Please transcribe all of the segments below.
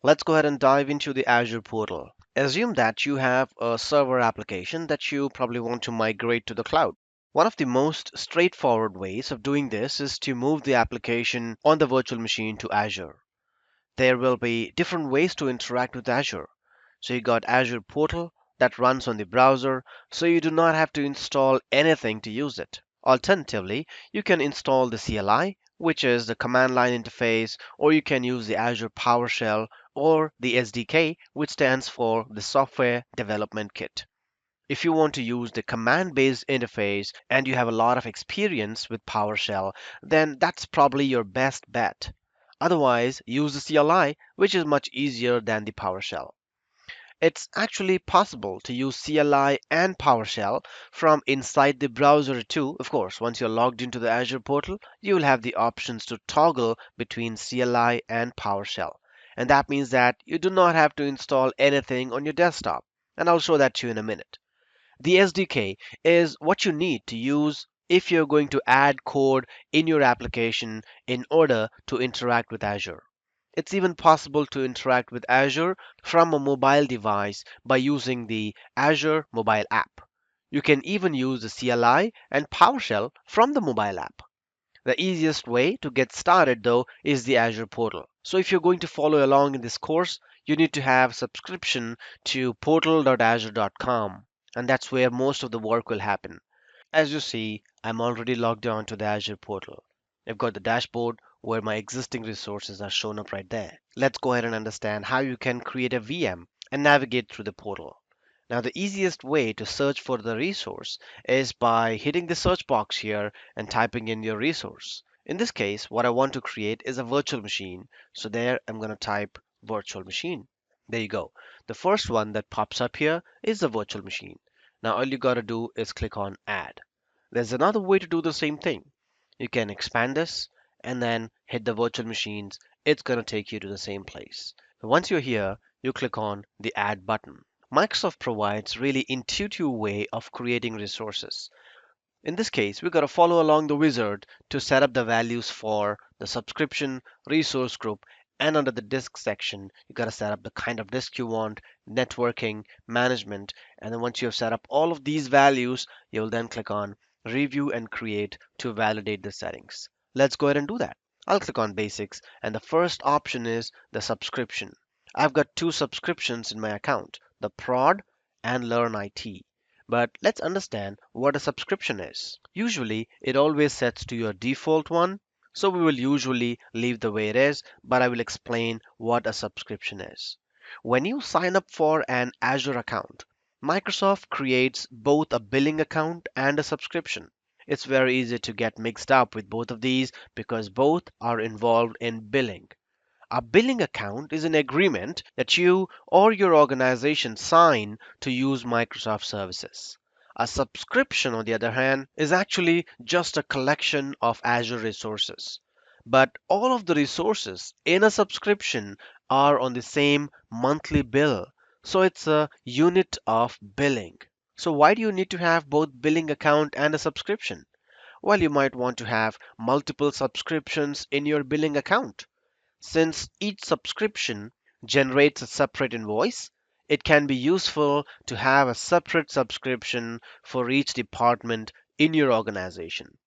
Let's go ahead and dive into the Azure portal. Assume that you have a server application that you probably want to migrate to the cloud. One of the most straightforward ways of doing this is to move the application on the virtual machine to Azure. There will be different ways to interact with Azure. So you got Azure portal that runs on the browser, so you do not have to install anything to use it. Alternatively, you can install the CLI, which is the command line interface, or you can use the Azure PowerShell or the SDK, which stands for the Software Development Kit. If you want to use the command based interface and you have a lot of experience with PowerShell, then that's probably your best bet. Otherwise, use the CLI, which is much easier than the PowerShell. It's actually possible to use CLI and PowerShell from inside the browser too. Of course, once you're logged into the Azure portal, you will have the options to toggle between CLI and PowerShell. And that means that you do not have to install anything on your desktop. And I'll show that to you in a minute. The SDK is what you need to use if you're going to add code in your application in order to interact with Azure. It's even possible to interact with Azure from a mobile device by using the Azure mobile app. You can even use the CLI and PowerShell from the mobile app. The easiest way to get started though is the Azure portal. So if you're going to follow along in this course, you need to have subscription to portal.azure.com, and that's where most of the work will happen. As you see, I'm already logged on to the Azure portal. I've got the dashboard where my existing resources are shown up right there. Let's go ahead and understand how you can create a VM and navigate through the portal. Now, the easiest way to search for the resource is by hitting the search box here and typing in your resource. In this case, what I want to create is a virtual machine. So there, I'm going to type virtual machine. There you go. The first one that pops up here is the virtual machine. Now, all you got to do is click on add. There's another way to do the same thing. You can expand this and then hit the virtual machines. It's going to take you to the same place. Once you're here, you click on the add button. Microsoft provides really intuitive way of creating resources. In this case, we got to follow along the wizard to set up the values for the subscription, resource group, and under the disk section, you got to set up the kind of disk you want, networking, management, and then once you have set up all of these values, you'll then click on review and create to validate the settings. Let's go ahead and do that. I'll click on basics, and the first option is the subscription. I've got two subscriptions in my account, the prod and learn IT. But let's understand what a subscription is. Usually, it always sets to your default one, so we will usually leave the way it is, but I will explain what a subscription is. When you sign up for an Azure account, Microsoft creates both a billing account and a subscription. It's very easy to get mixed up with both of these because both are involved in billing. A billing account is an agreement that you or your organization sign to use Microsoft services. A subscription, on the other hand, is actually just a collection of Azure resources. But all of the resources in a subscription are on the same monthly bill. So it's a unit of billing. So why do you need to have both billing account and a subscription? Well, you might want to have multiple subscriptions in your billing account. Since each subscription generates a separate invoice, it can be useful to have a separate subscription for each department in your organization.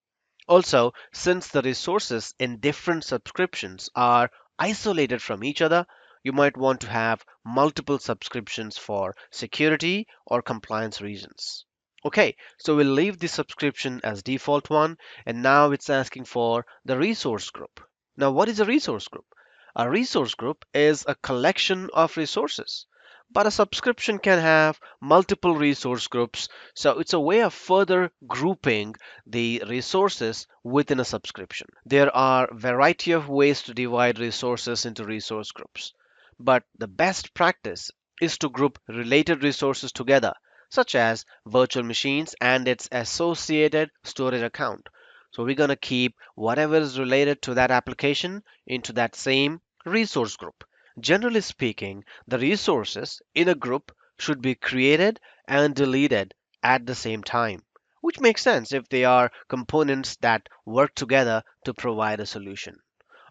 Also, since the resources in different subscriptions are isolated from each other, you might want to have multiple subscriptions for security or compliance reasons. Okay, so we'll leave the subscription as default one, and now it's asking for the resource group. Now, what is a resource group? A resource group is a collection of resources, but a subscription can have multiple resource groups, so it's a way of further grouping the resources within a subscription. There are a variety of ways to divide resources into resource groups, but the best practice is to group related resources together, such as virtual machines and its associated storage account. So we're going to keep whatever is related to that application into that same resource group. Generally speaking, the resources in a group should be created and deleted at the same time, which makes sense if they are components that work together to provide a solution.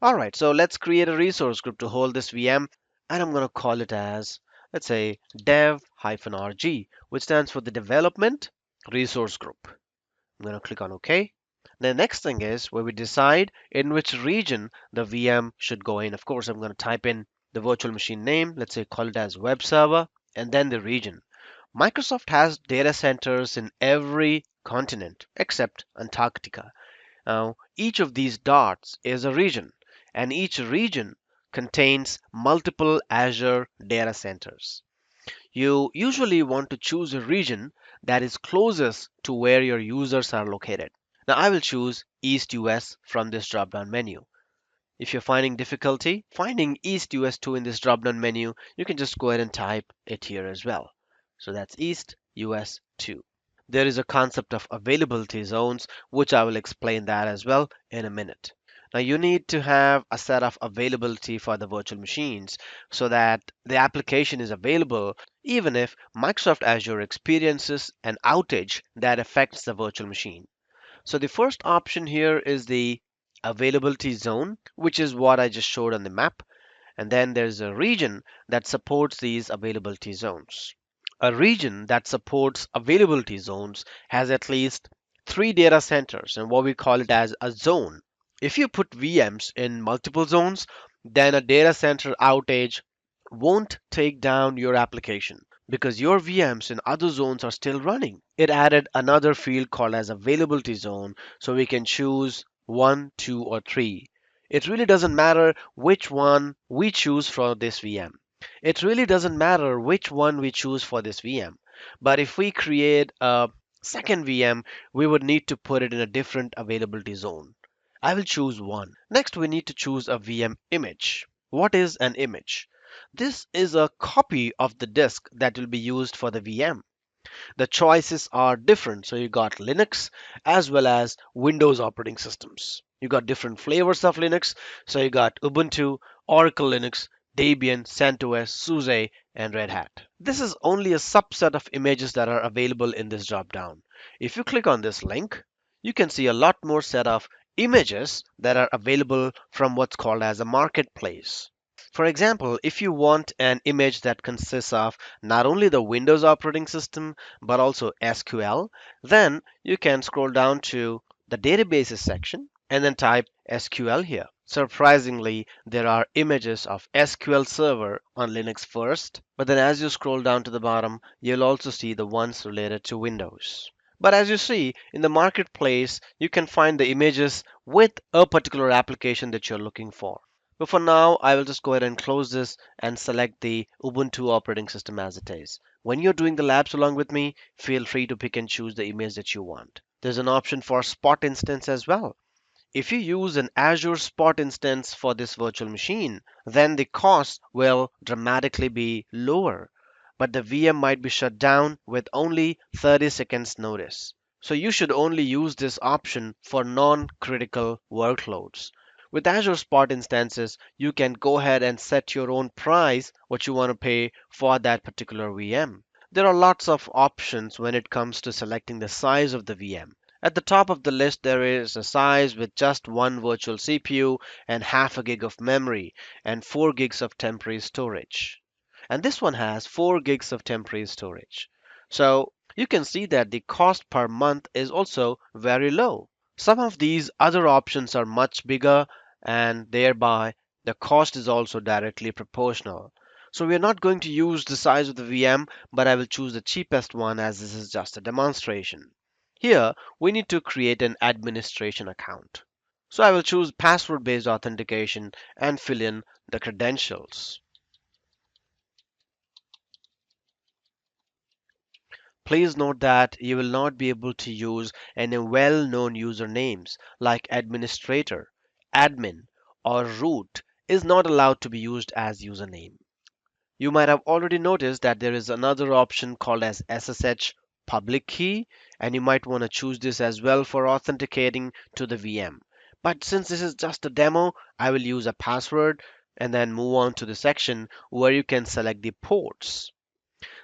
All right, so let's create a resource group to hold this VM. and I'm going to call it as, let's say, dev-rg, which stands for the Development Resource Group. I'm going to click on OK. The next thing is where we decide in which region the VM should go in. Of course, I'm going to type in the virtual machine name. Let's say call it as web server and then the region. Microsoft has data centers in every continent except Antarctica. Now, each of these dots is a region, and each region contains multiple Azure data centers. You usually want to choose a region that is closest to where your users are located. Now, I will choose East US from this drop-down menu. If you're finding difficulty finding East US2 in this drop-down menu, you can just go ahead and type it here as well. So that's East US2. There is a concept of availability zones, which I will explain that as well in a minute. Now you need to have a set of availability for the virtual machines so that the application is available even if Microsoft Azure experiences an outage that affects the virtual machine. So the first option here is the availability zone, which is what I just showed on the map. And then there's a region that supports these availability zones. A region that supports availability zones has at least three data centers and what we call it as a zone. If you put VMs in multiple zones, then a data center outage won't take down your application because your VMs in other zones are still running. It added another field called as availability zone so we can choose one, two, or three. It really doesn't matter which one we choose for this VM. It really doesn't matter which one we choose for this VM. But if we create a second VM, we would need to put it in a different availability zone. I will choose one. Next, we need to choose a VM image. What is an image? This is a copy of the disk that will be used for the VM. The choices are different. So you got Linux as well as Windows operating systems. You got different flavors of Linux. So you got Ubuntu, Oracle Linux, Debian, CentOS, SUSE, and Red Hat. This is only a subset of images that are available in this dropdown. If you click on this link, you can see a lot more set of images that are available from what's called as a marketplace. For example, if you want an image that consists of not only the Windows operating system but also SQL, then you can scroll down to the databases section and then type SQL here. Surprisingly, there are images of SQL Server on Linux first, but then as you scroll down to the bottom, you'll also see the ones related to Windows. But as you see, in the marketplace, you can find the images with a particular application that you're looking for. But for now, I will just go ahead and close this and select the Ubuntu operating system as it is. When you're doing the labs along with me, feel free to pick and choose the image that you want. There's an option for Spot instance as well. If you use an Azure Spot instance for this virtual machine, then the cost will dramatically be lower, but the VM might be shut down with only 30 seconds notice. So you should only use this option for non-critical workloads. With Azure Spot instances, you can go ahead and set your own price, what you want to pay for that particular VM. There are lots of options when it comes to selecting the size of the VM. At the top of the list, there is a size with just one virtual CPU and half a gig of memory and 4 gigs of temporary storage. And this one has 4 gigs of temporary storage. So you can see that the cost per month is also very low. Some of these other options are much bigger and thereby the cost is also directly proportional. So we are not going to use the size of the VM, but I will choose the cheapest one as this is just a demonstration. Here, we need to create an administration account. So I will choose password-based authentication and fill in the credentials. Please note that you will not be able to use any well-known usernames like administrator, admin, or root is not allowed to be used as username. You might have already noticed that there is another option called as SSH public key, and you might want to choose this as well for authenticating to the VM. But since this is just a demo, I will use a password and then move on to the section where you can select the ports.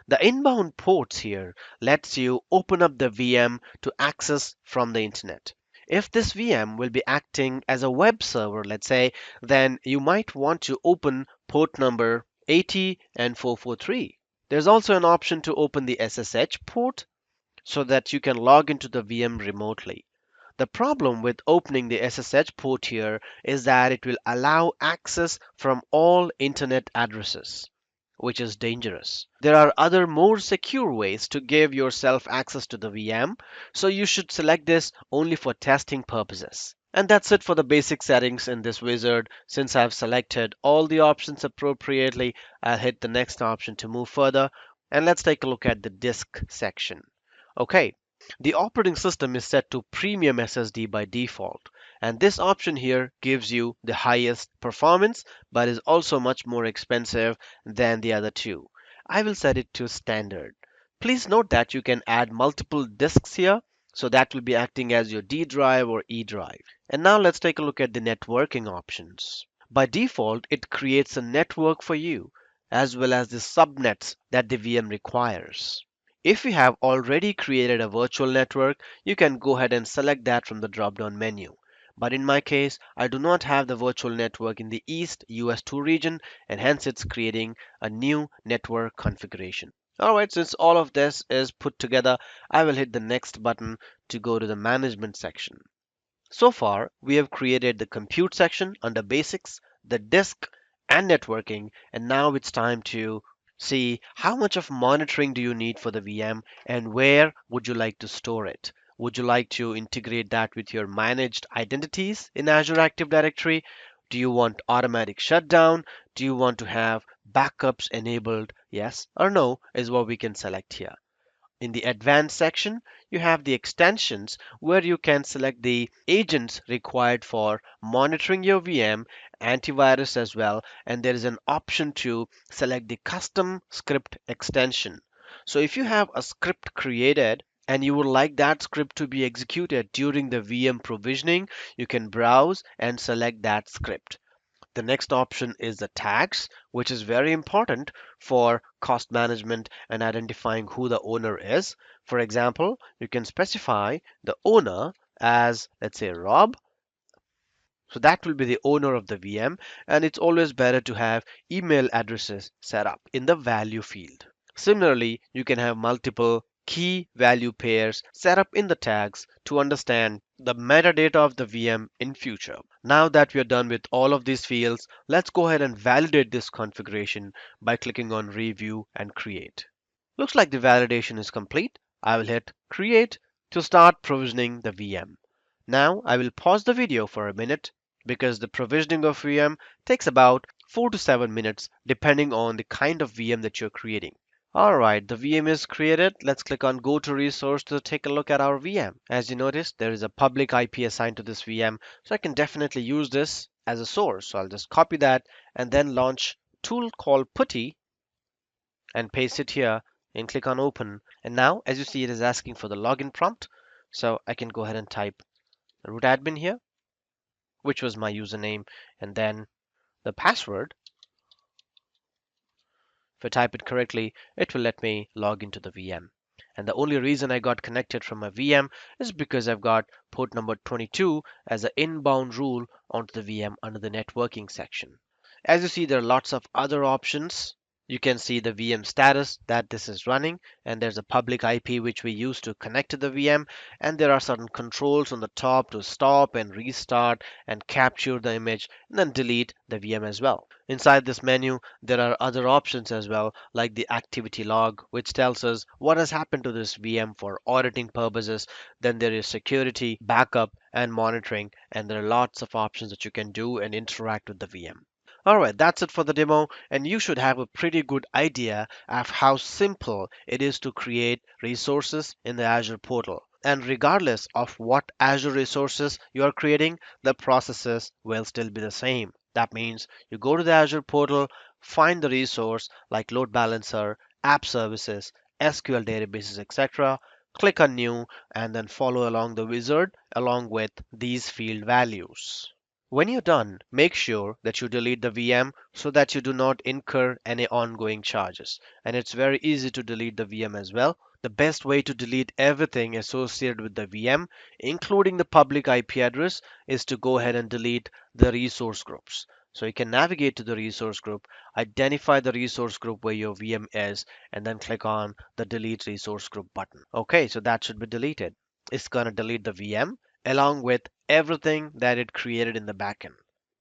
The inbound ports here lets you open up the VM to access from the internet. If this VM will be acting as a web server, let's say, then you might want to open port number 80 and 443. There's also an option to open the SSH port so that you can log into the VM remotely. The problem with opening the SSH port here is that it will allow access from all internet addresses, which is dangerous. There are other more secure ways to give yourself access to the VM, so you should select this only for testing purposes. And that's it for the basic settings in this wizard. Since I've selected all the options appropriately, I'll hit the next option to move further. And let's take a look at the disk section. Okay, the operating system is set to premium SSD by default, and this option here gives you the highest performance but is also much more expensive than the other two. I will set it to standard. Please note that you can add multiple disks here, so that will be acting as your D drive or E drive. And now let's take a look at the networking options. By default, it creates a network for you as well as the subnets that the VM requires. If you have already created a virtual network, you can go ahead and select that from the drop-down menu. But in my case, I do not have the virtual network in the East US2 region, and hence it's creating a new network configuration. Alright, since all of this is put together, I will hit the next button to go to the management section. So far, we have created the compute section under basics, the disk, and networking, and now it's time to see how much of monitoring do you need for the VM and where would you like to store it. Would you like to integrate that with your managed identities in Azure Active Directory? Do you want automatic shutdown? Do you want to have backups enabled? Yes or no is what we can select here. In the advanced section, you have the extensions where you can select the agents required for monitoring your VM, antivirus as well, and there is an option to select the custom script extension. So if you have a script created and you would like that script to be executed during the VM provisioning, you can browse and select that script. The next option is the tags, which is very important for cost management and identifying who the owner is. For example, you can specify the owner as, let's say, Rob. So that will be the owner of the VM, and it's always better to have email addresses set up in the value field. Similarly, you can have multiple key value pairs set up in the tags to understand the metadata of the VM in future. Now that we are done with all of these fields, let's go ahead and validate this configuration by clicking on Review and Create. Looks like the validation is complete. I will hit Create to start provisioning the VM. Now I will pause the video for a minute because the provisioning of VM takes about 4 to 7 minutes depending on the kind of VM that you're creating. Alright, the VM is created. Let's click on Go to Resource to take a look at our VM. As you notice, there is a public IP assigned to this VM, so I can definitely use this as a source. So I'll just copy that and then launch a tool called Putty and paste it here and click on Open. And now, as you see, it is asking for the login prompt. So I can go ahead and type root admin here, which was my username, and then the password. If I type it correctly, it will let me log into the VM. And the only reason I got connected from my VM is because I've got port number 22 as an inbound rule onto the VM under the networking section. As you see, there are lots of other options. You can see the VM status that this is running, and there's a public IP which we use to connect to the VM, and there are certain controls on the top to stop and restart and capture the image and then delete the VM as well. Inside this menu, there are other options as well, like the activity log, which tells us what has happened to this VM for auditing purposes. Then there is security, backup, and monitoring, and there are lots of options that you can do and interact with the VM. Alright, that's it for the demo, and you should have a pretty good idea of how simple it is to create resources in the Azure portal. And regardless of what Azure resources you are creating, the processes will still be the same. That means you go to the Azure portal, find the resource like load balancer, app services, SQL databases, etc. Click on new and then follow along the wizard along with these field values. When you're done, make sure that you delete the VM so that you do not incur any ongoing charges. And it's very easy to delete the VM as well. The best way to delete everything associated with the VM, including the public IP address, is to go ahead and delete the resource groups. So you can navigate to the resource group, identify the resource group where your VM is, and then click on the delete resource group button. Okay, so that should be deleted. It's going to delete the VM along with everything that it created in the backend.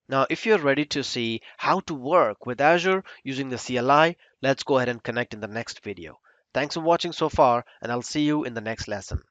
Now, if you're ready to see how to work with Azure using the CLI, let's go ahead and connect in the next video. Thanks for watching so far, and I'll see you in the next lesson.